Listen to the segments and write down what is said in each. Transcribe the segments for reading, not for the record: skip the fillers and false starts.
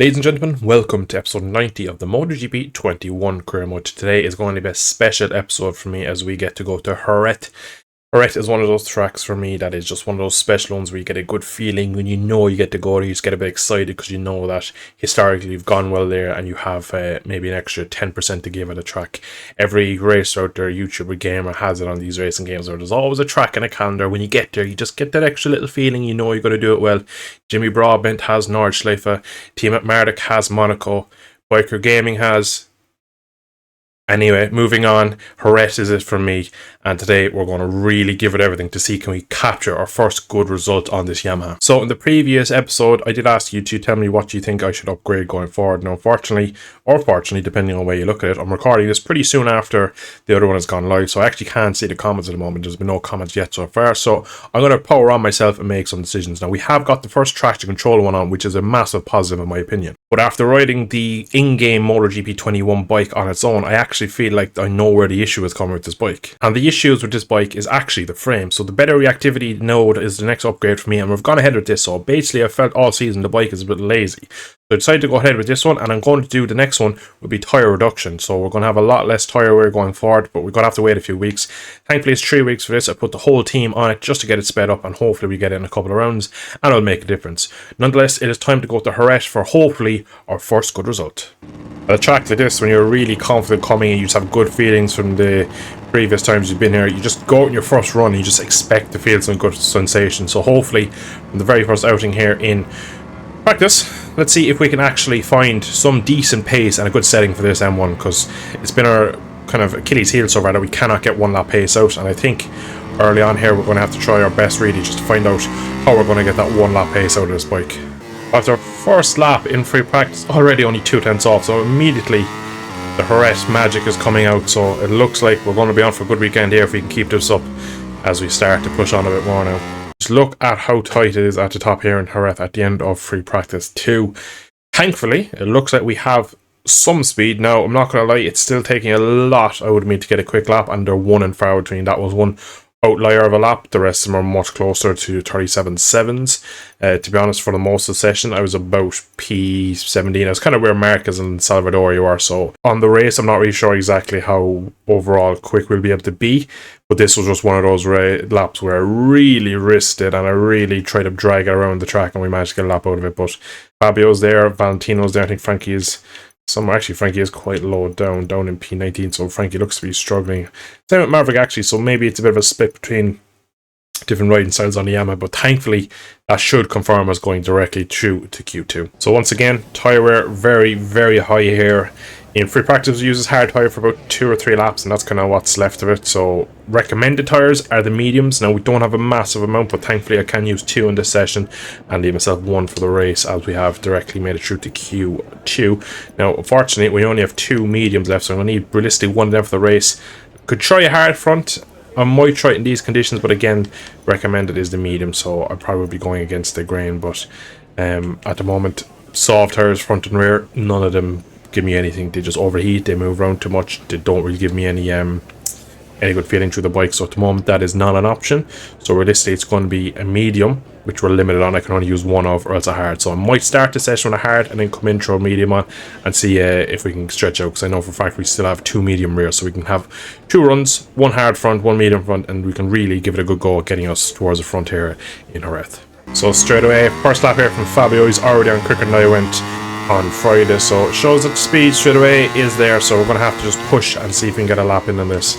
Ladies and gentlemen, welcome to episode 90 of the MotoGP 21 career mode. Today is going to be a special episode for me as we get to go to Jerez. Jerez is one of those tracks for me that is just one of those special ones where you get a good feeling when you know you get to go there. You just get a bit excited because you know that historically you've gone well there and you have maybe an extra 10% to give at a track. Every racer out there, YouTuber, gamer has it on these racing games where there's always a track and a calendar. When you get there, you just get that extra little feeling you know you're going to do it well. Jimmy Broadbent has Nordschleife, Team at Marduk has Monaco, Biker Gaming has... Anyway, moving on, Jerez is it for me, and today we're going to really give it everything to see can we capture our first good result on this Yamaha. So in the previous episode, I did ask you to tell me what you think I should upgrade going forward. Now, unfortunately, or fortunately, depending on where you look at it, I'm recording this pretty soon after the other one has gone live, so I actually can't see the comments at the moment. There's been no comments yet so far, so I'm going to power on myself and make some decisions. Now, we have got the first traction control one on, which is a massive positive in my opinion. But after riding the in-game MotoGP 21 bike on its own, I actually feel like I know where the issue is coming with this bike. And the issues with this bike is actually the frame. So the better reactivity node is the next upgrade for me, and we've gone ahead with this. So basically I felt all season the bike is a bit lazy. So I decided to go ahead with this one, and I'm going to do the next one will be tyre reduction. So we're going to have a lot less tyre wear going forward, but we're going to have to wait a few weeks. Thankfully it's 3 weeks for this. I put the whole team on it just to get it sped up, and hopefully we get it in a couple of rounds and it'll make a difference. Nonetheless, it is time to go to Jerez for hopefully our first good result. At a track like this, when you're really confident coming and you just have good feelings from the previous times you've been here, you just go out in your first run and you just expect to feel some good sensation. So hopefully from the very first outing here in practice, let's see if we can actually find some decent pace and a good setting for this M1, because it's been our kind of Achilles heel so far that we cannot get one lap pace out, and I think early on here we're going to have to try our best really just to find out how we're going to get that one lap pace out of this bike. After our first lap in free practice, already only 2/10 off, so immediately the Jerez magic is coming out, so it looks like we're going to be on for a good weekend here if we can keep this up as we start to push on a bit more now. Just look at how tight it is at the top here in Jerez at the end of free practice 2. Thankfully, it looks like we have some speed. Now, I'm not going to lie, it's still taking a lot out of me to get a quick lap, and they're 1 and far between. That was one outlier of a lap. The rest of them are much closer to 37.7s. To be honest, for the most of the session, I was about P17. I was kind of where Marquez and Salvador you are. So on the race, I'm not really sure exactly how overall quick we'll be able to be. But this was just one of those laps where I really risked it and I really tried to drag it around the track, and we managed to get a lap out of it. But Fabio's there, Valentino's there. I think Frankie is somewhere. Actually, Frankie is quite low down in P19, so Frankie looks to be struggling. Same with Maverick actually, so maybe it's a bit of a split between different riding styles on the Yamaha, but thankfully that should confirm us going directly through to Q2. So once again, tyre wear very, very high here. In free practice, we use hard tyre for about 2 or 3 laps, and that's kind of what's left of it. So recommended tyres are the mediums. Now we don't have a massive amount, but thankfully I can use 2 in this session and leave myself 1 for the race, as we have directly made it through to Q2. Now unfortunately we only have 2 mediums left, so I'm going to need realistically 1 left for the race. Could try a hard front. I might try it in these conditions, but again, recommended is the medium, so I'll probably be going against the grain. But at the moment, soft tyres front and rear, none of them give me anything. They just overheat, they move around too much, they don't really give me any good feeling through the bike. So at the moment that is not an option, so realistically it's going to be a medium, which we're limited on. I can only use 1 of, or else a hard. So I might start the session with a hard and then come in throw medium on and see if we can stretch out, because I know for a fact we still have 2 medium rear, so we can have 2 runs, 1 hard front, 1 medium front, and we can really give it a good go at getting us towards the front here in Jerez. So straight away, first lap here from Fabio. He's already on quicker than I went on Friday, so it shows that the speed straight away is there, so we're going to have to just push and see if we can get a lap in on this.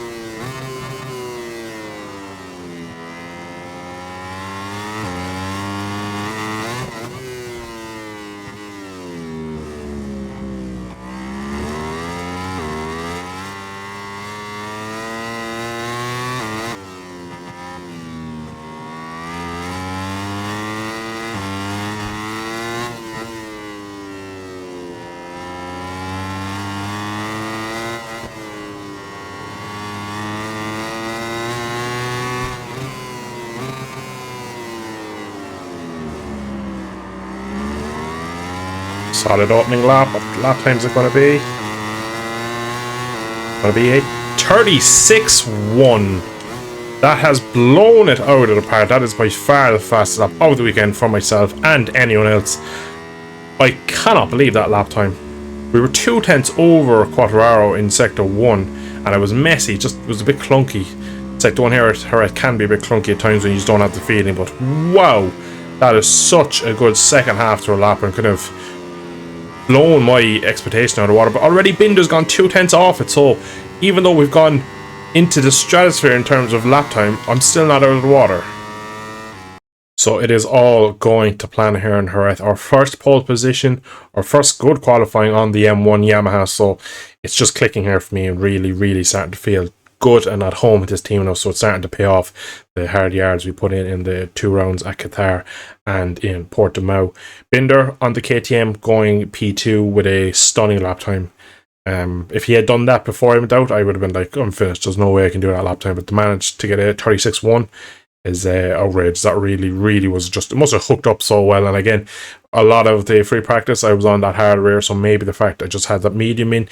Solid opening lap. What lap time is it going to be? Going to be a 36.1. That has blown it out of the park. That is by far the fastest lap of the weekend for myself and anyone else. I cannot believe that lap time. We were 2 tenths over Quartararo in Sector 1, and it was messy, just it was a bit clunky. Sector 1 here it can be a bit clunky at times when you just don't have the feeling, but wow, that is such a good second half to a lap and kind of blown my expectation out of the water. But already Binder's gone 2 tenths off it, so even though we've gone into the stratosphere in terms of lap time, I'm still not out of the water. So it is all going to plan here in Jerez. Our first pole position, our first good qualifying on the M1 Yamaha. So it's just clicking here for me and really starting to feel good and at home with this team now. So it's starting to pay off the hard yards we put in the 2 rounds at Qatar and in Portimao. Binder on the KTM going P2 with a stunning lap time. If he had done that before I went out, I would have been like, I'm finished. There's no way I can do that lap time. But to manage to get a 36.1 is outrageous. That really was just, it must have hooked up so well. And again, a lot of the free practice I was on that hard rear, so maybe the fact I just had that medium in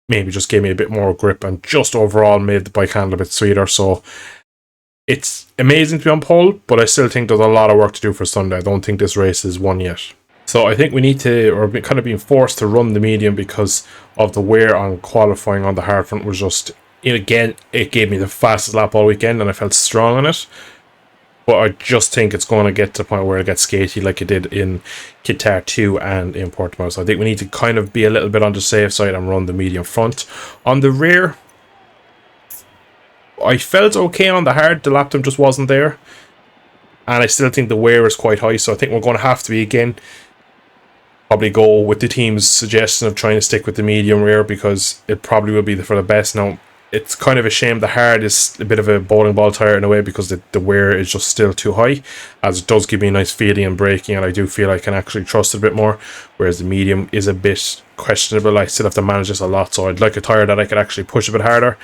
maybe just gave me a bit more grip and just overall made the bike handle a bit sweeter. So it's amazing to be on pole, but I still think there's a lot of work to do for Sunday. I don't think this race is won yet. So I think we need to, or kind of being forced to run the medium because of the wear on qualifying on the hard front was just, again, it gave me the fastest lap all weekend and I felt strong on it. But I just think it's going to get to the point where it gets skatey like it did in Qatar 2 and in Portimao. So I think we need to kind of be a little bit on the safe side and run the medium front. On the rear, I felt okay on the hard. The lap time just wasn't there. And I still think the wear is quite high. So I think we're going to have to be, again, probably go with the team's suggestion of trying to stick with the medium rear because it probably will be for the best. Now, it's kind of a shame the hard is a bit of a bowling ball tire in a way because the wear is just still too high, as it does give me a nice feeling and braking, and I do feel I can actually trust it a bit more, whereas the medium is a bit questionable. I still have to manage this a lot, so I'd like a tire that I could actually push a bit harder,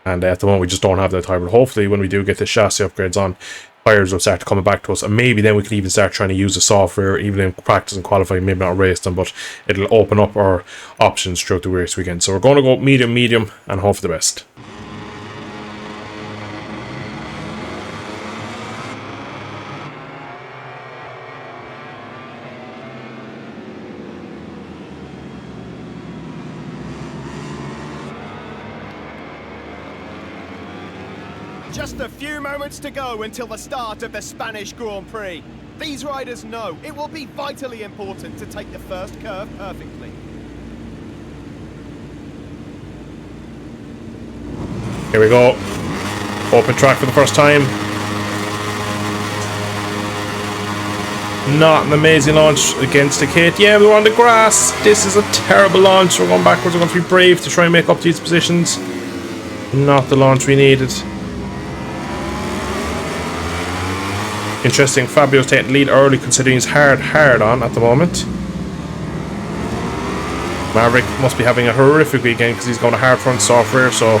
and at the moment we just don't have that tire. But hopefully when we do get the chassis upgrades on, tires will start coming back to us, and maybe then we can even start trying to use the software even in practice and qualifying, maybe not race them, but it'll open up our options throughout the race weekend. So we're going to go medium and hope for the best. Just a few moments to go until the start of the Spanish Grand Prix. These riders know it will be vitally important to take the first curve perfectly. Here we go. Open track for the first time. Not an amazing launch against the KTM. We're on the grass. This is a terrible launch. We're going backwards. We're going to be brave to try and make up these positions. Not the launch we needed. Interesting, Fabio's taking the lead early considering he's hard on at the moment. Maverick must be having a horrific weekend because he's going to hard front soft rear, so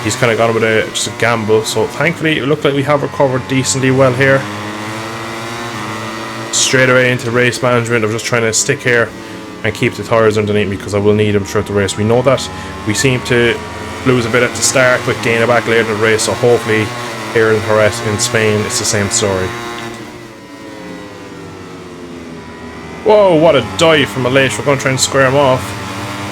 he's kind of gone with just a gamble. So thankfully it looked like we have recovered decently well here. Straight away into race management. I'm just trying to stick here and keep the tyres underneath me because I will need them throughout the race. We know that we seem to lose a bit at the start but gain it back later in the race, so hopefully here in Jerez in Spain it's the same story. Whoa, what a dive from Malaysia. We're going to try and square him off.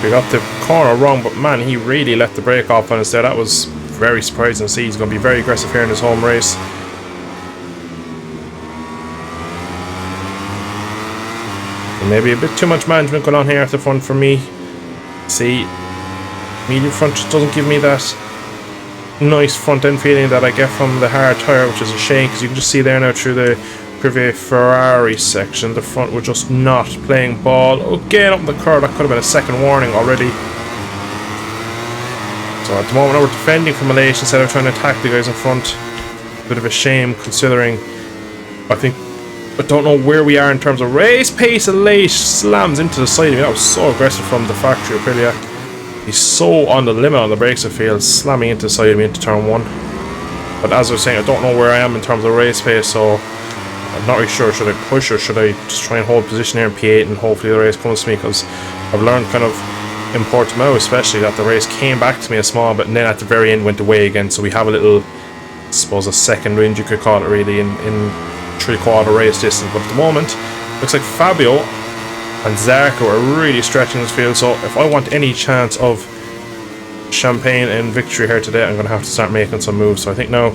We got the corner wrong, but man, he really let the brake off on us there. That was very surprising to see. He's going to be very aggressive here in his home race. And maybe a bit too much management going on here at the front for me. See, medium front just doesn't give me that nice front end feeling that I get from the hard tyre, which is a shame because you can just see there now through the Privé Ferrari section, the front were just not playing ball. Again, up in the curve, that could have been a second warning already. So at the moment we're defending from Malaysia instead of trying to attack the guys in front. Bit of a shame considering I don't know where we are in terms of race pace. And late slams into the side of me. That was so aggressive from the factory Aprilia. He's so on the limit on the brakes, I feel, slamming into the side of me into turn 1. But as I was saying, I don't know where I am in terms of race pace, so I'm not really sure. Should I push or should I just try and hold position here in P8 and hopefully the race comes to me? Because I've learned kind of in Portimao especially that the race came back to me a small bit and then at the very end went away again. So we have a little, I suppose, a second wind you could call it really in 3/4 race distance. But at the moment, looks like Fabio and Zarco are really stretching this field, so if I want any chance of champagne and victory here today, I'm going to have to start making some moves. So I think now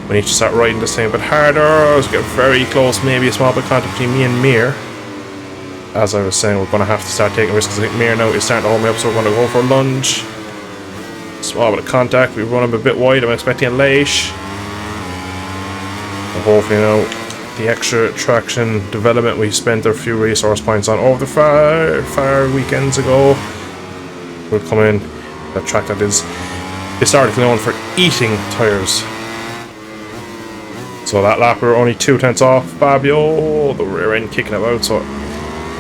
we need to start riding this thing a bit harder. Let's get very close, maybe a small bit of contact between me and Mir. As I was saying, we're going to have to start taking risks. I think Mir now is starting to hold me up, so we're going to go for a lunge. Small bit of contact. We run him a bit wide. I'm expecting a Leish. And hopefully now the extra traction development we spent a few resource points on over the far weekends ago will come in. That track that is historically known for eating tyres. So that lap we were only 2 tenths off Fabio, the rear end kicking it out. So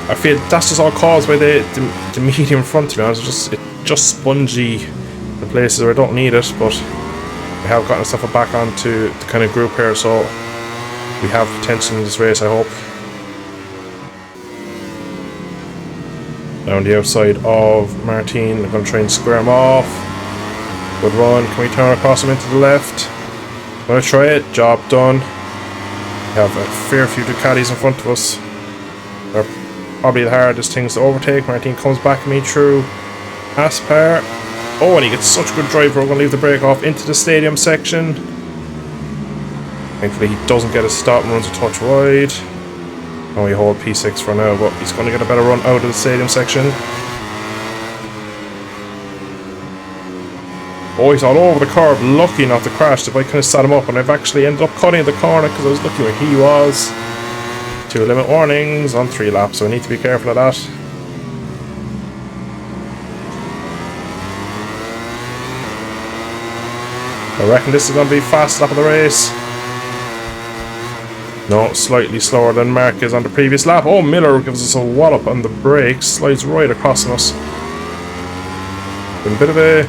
I feel that's just all caused by the medium front, to be honest. It's just spongy in places where I don't need it, but we have gotten stuff back onto the kind of group here, so we have potential in this race, I hope. Down the outside of Martin, I'm going to try and square him off. Good run. Can we turn across him into the left? I'm going to try it. Job done. We have a fair few Ducatis in front of us. They're probably the hardest things to overtake. Martin comes back at me through Aspar. Oh, and he gets such a good drive. We're going to leave the brake off into the stadium section. Thankfully he doesn't get a stop and runs a touch wide. And we hold P6 for now, but he's going to get a better run out of the stadium section. Oh, he's all over the curb, lucky not to crash. The bike kind of sat him up, and I've actually ended up cutting the corner because I was looking where he was. 2 limit warnings on 3 laps, so I need to be careful of that. I reckon this is going to be fast lap of the race. No, slightly slower than Mark is on the previous lap. Oh, Miller gives us a wallop on the brakes, slides right across on us. Been a bit of a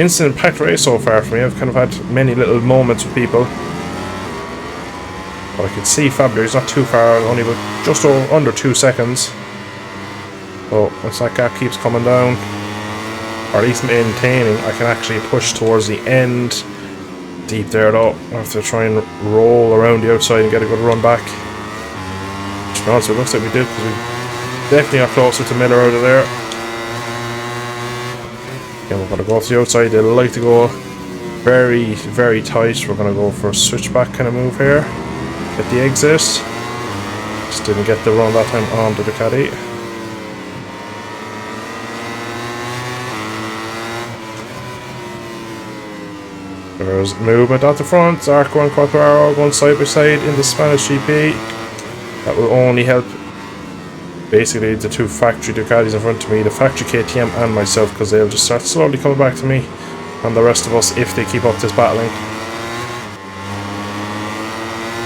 incident-packed race so far for me. I've kind of had many little moments with people. But I can see Fabio, he's not too far, only about just under 2 seconds. So once that gap keeps coming down, or at least maintaining, I can actually push towards the end. Deep there though, I have to try and roll around the outside and get a good run back. To be honest, it looks like we did, because we definitely got closer to Miller out of there. Again, we're going to go off the outside. They like to go very, very tight. We're going to go for a switchback kind of move here. Get the exit. Just didn't get the run that time on the Ducati. There's movement at the front. Zarco and Quartararo going side by side in the Spanish GP. That will only help basically the 2 factory Ducatis in front of me, the factory KTM and myself, because they'll just start slowly coming back to me and the rest of us if they keep up this battling.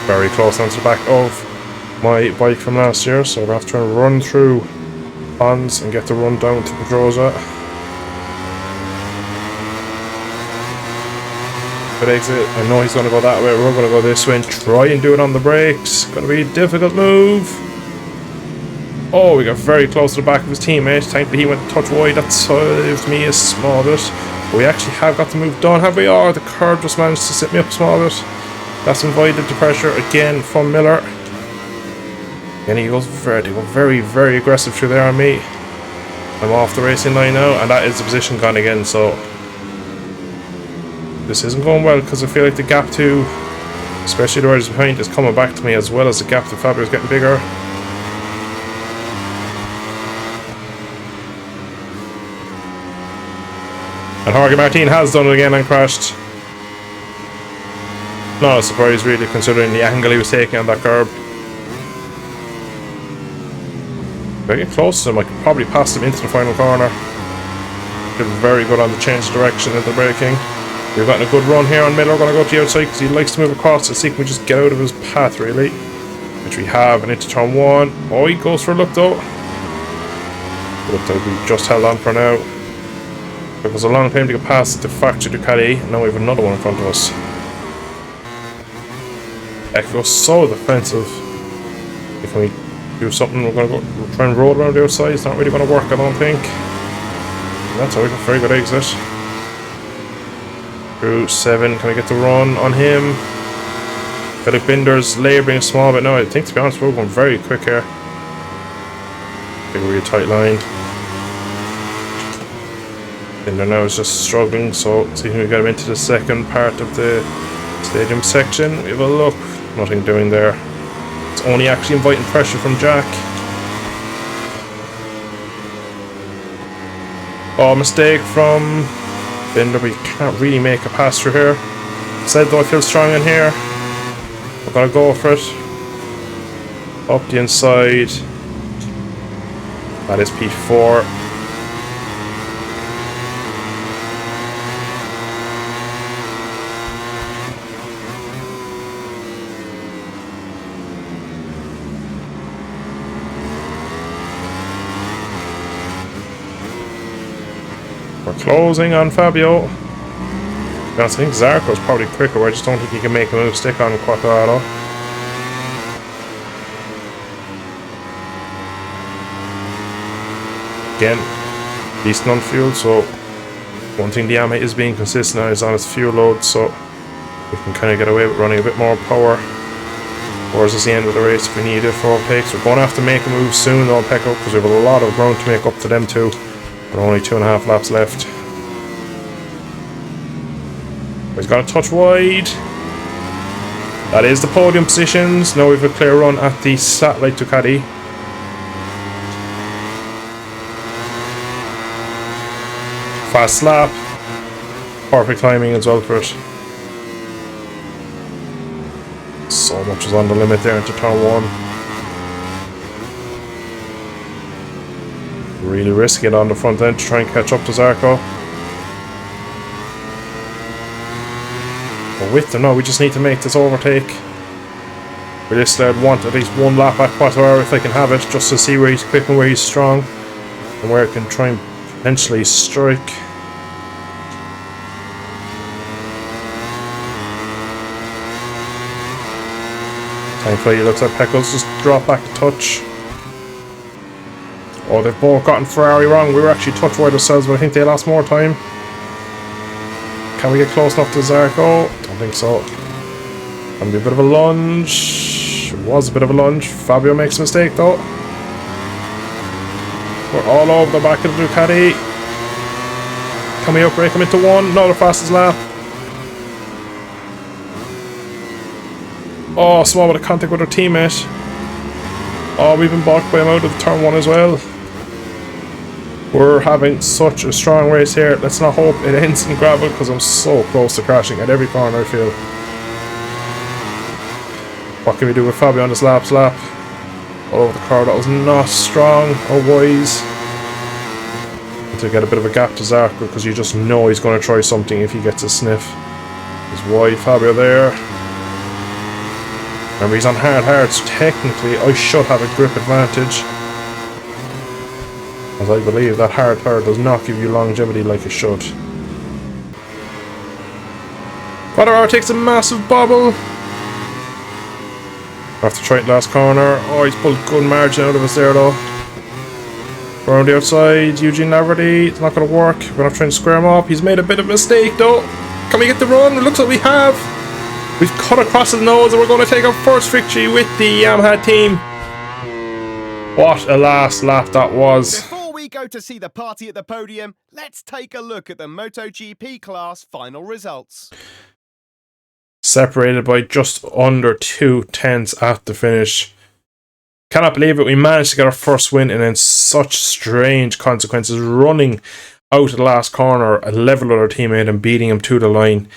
Very close onto the back of my bike from last year, so we'll have to try and run through ponds and get the run down to Pedrosa. Good exit. I know he's going to go that way. We're going to go this way and try and do it on the brakes. Going to be a difficult move. Oh, we got very close to the back of his teammate. Thankfully he went a touch wide. That saved me a small bit. But we actually have got the move done, have we? Oh, the curb just managed to sit me up a small bit. That's invited the pressure again from Miller. And he goes very, very aggressive through there on me. I'm off the racing line now, and that is the position gone again, so this isn't going well, because I feel like the gap to, especially the riders behind, is coming back to me, as well as the gap to Fabio is getting bigger. And Jorge Martin has done it again and crashed. Not a surprise really, considering the angle he was taking on that curb. If I get close to him, I could probably pass him into the final corner. Did very good on the change of direction and the braking. We've gotten a good run here on Miller. We're going to go to the outside because he likes to move across to see if we can just get out of his path, really. Which we have, and into turn 1. Oh, he goes for a look though. Looked like we just held on for now. It was a long time to get past the factory Ducati, and now we have another one in front of us. Echo's so defensive. If we do something, we're going to go try and roll around the outside. It's not really going to work, I don't think. And that's how we got a very good exit. Through 7, can we get the run on him? Philip Binder's labouring a small bit now. I think, to be honest, we're going very quick here. Big real tight line. Binder now is just struggling, so see if we get him into the second part of the stadium section. We have a look. Nothing doing there. It's only actually inviting pressure from Jack. Oh, mistake from Binder. We can't really make a pass through here. Said though I feel strong in here. We're gonna go for it. Up the inside. That is P4. We're closing on Fabio. I think Zarco's probably quicker. I just don't think he can make a move stick on Quartararo. Again, decent on fuel, so one thing the Yamaha is being consistent on is on its fuel load, so we can kind of get away with running a bit more power towards the end of the race if we need it for overtakes. We're going to have to make a move soon though, Pecco, because we have a lot of ground to make up to them too. But only 2.5 laps left. He's got a touch wide. That is the podium positions. Now we have a clear run at the satellite Ducati. Fast lap. Perfect timing as well for it. So much is on the limit there into turn 1. Really risky it on the front end to try and catch up to Zarco. But with them now, we just need to make this overtake. Realistically, I'd want at least one lap at Quartararo if I can have it, just to see where he's quick and where he's strong, and where I can try and potentially strike. Thankfully, it looks like Pecco's just dropped back a touch. Oh, they've both gotten Ferrari wrong. We were actually touch wide ourselves, but I think they lost more time. Can we get close enough to Zarco? Don't think so. Gonna be a bit of a lunge. It was a bit of a lunge. Fabio makes a mistake though. We're all over the back of the Ducati. Can we outbreak him into one? No, the fastest lap. Oh, small bit of contact with our teammate. Oh, we've been blocked by him out of turn 1 as well. We're having such a strong race here. Let's not hope it ends in gravel because I'm so close to crashing at every corner I feel. What can we do with Fabio on this lap? All over the car. That was not strong or wise. To get a bit of a gap to Zarco because you just know he's going to try something if he gets a sniff. He's wide Fabio there. Remember, he's on hard, so technically I should have a grip advantage. As I believe that hard tire does not give you longevity like it should. Quartararo takes a massive bobble. Have to try it last corner. Oh, he's pulled good margin out of us there though. Around the outside, Eugene Laverty. It's not going to work. We're going to have to try and square him up. He's made a bit of a mistake though. Can we get the run? It looks like we have. We've cut across his nose and we're going to take our first victory with the Yamaha team. What a last lap that was. Before we go to see the party at the podium, let's take a look at the MotoGP class final results. Separated by just under 2/10 at the finish. Cannot believe it. We managed to get our first win and then such strange consequences. Running out of the last corner, a level with our teammate and beating him to the line.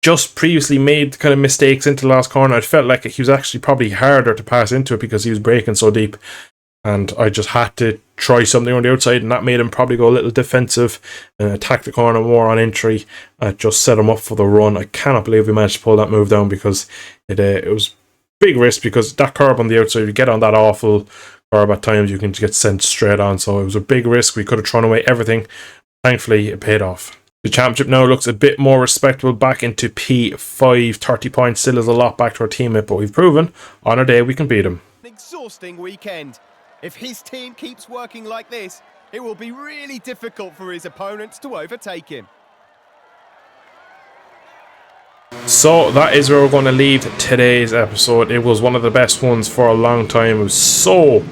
Just previously made kind of mistakes into the last corner. I felt like he was actually probably harder to pass into it because he was braking so deep. And I just had to try something on the outside, and that made him probably go a little defensive and attack the corner more on entry. Just set him up for the run. I cannot believe we managed to pull that move down because it was big risk, because that curb on the outside, if you get on that awful curb at times, you can just get sent straight on. So it was a big risk. We could have thrown away everything. Thankfully, it paid off. The championship now looks a bit more respectable, back into P5, 30 points, still is a lot back to our teammate, but we've proven on our day we can beat him. An exhausting weekend. If his team keeps working like this, it will be really difficult for his opponents to overtake him. So that is where we're going to leave today's episode. It was one of the best ones for a long time. It was so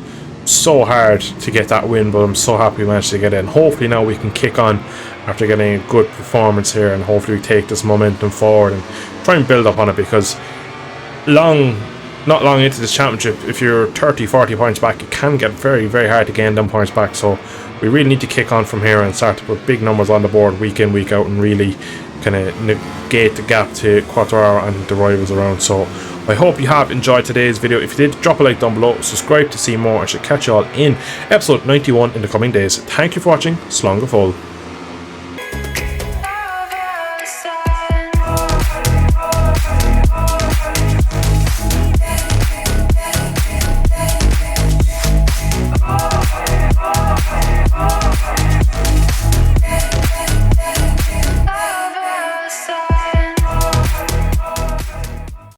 so hard to get that win, but I'm so happy we managed to get it. And hopefully now we can kick on after getting a good performance here, and hopefully we take this momentum forward and try and build up on it, because not long into this championship, if you're 30-40 points back, it can get very, very hard to gain them points back. So we really need to kick on from here and start to put big numbers on the board week in, week out, and really kind of negate the gap to Quartararo and the rivals around. So I hope you have enjoyed today's video. If you did, drop a like down below, subscribe to see more. I should catch you all in episode 91 in the coming days. Thank you for watching. Slán go fóill.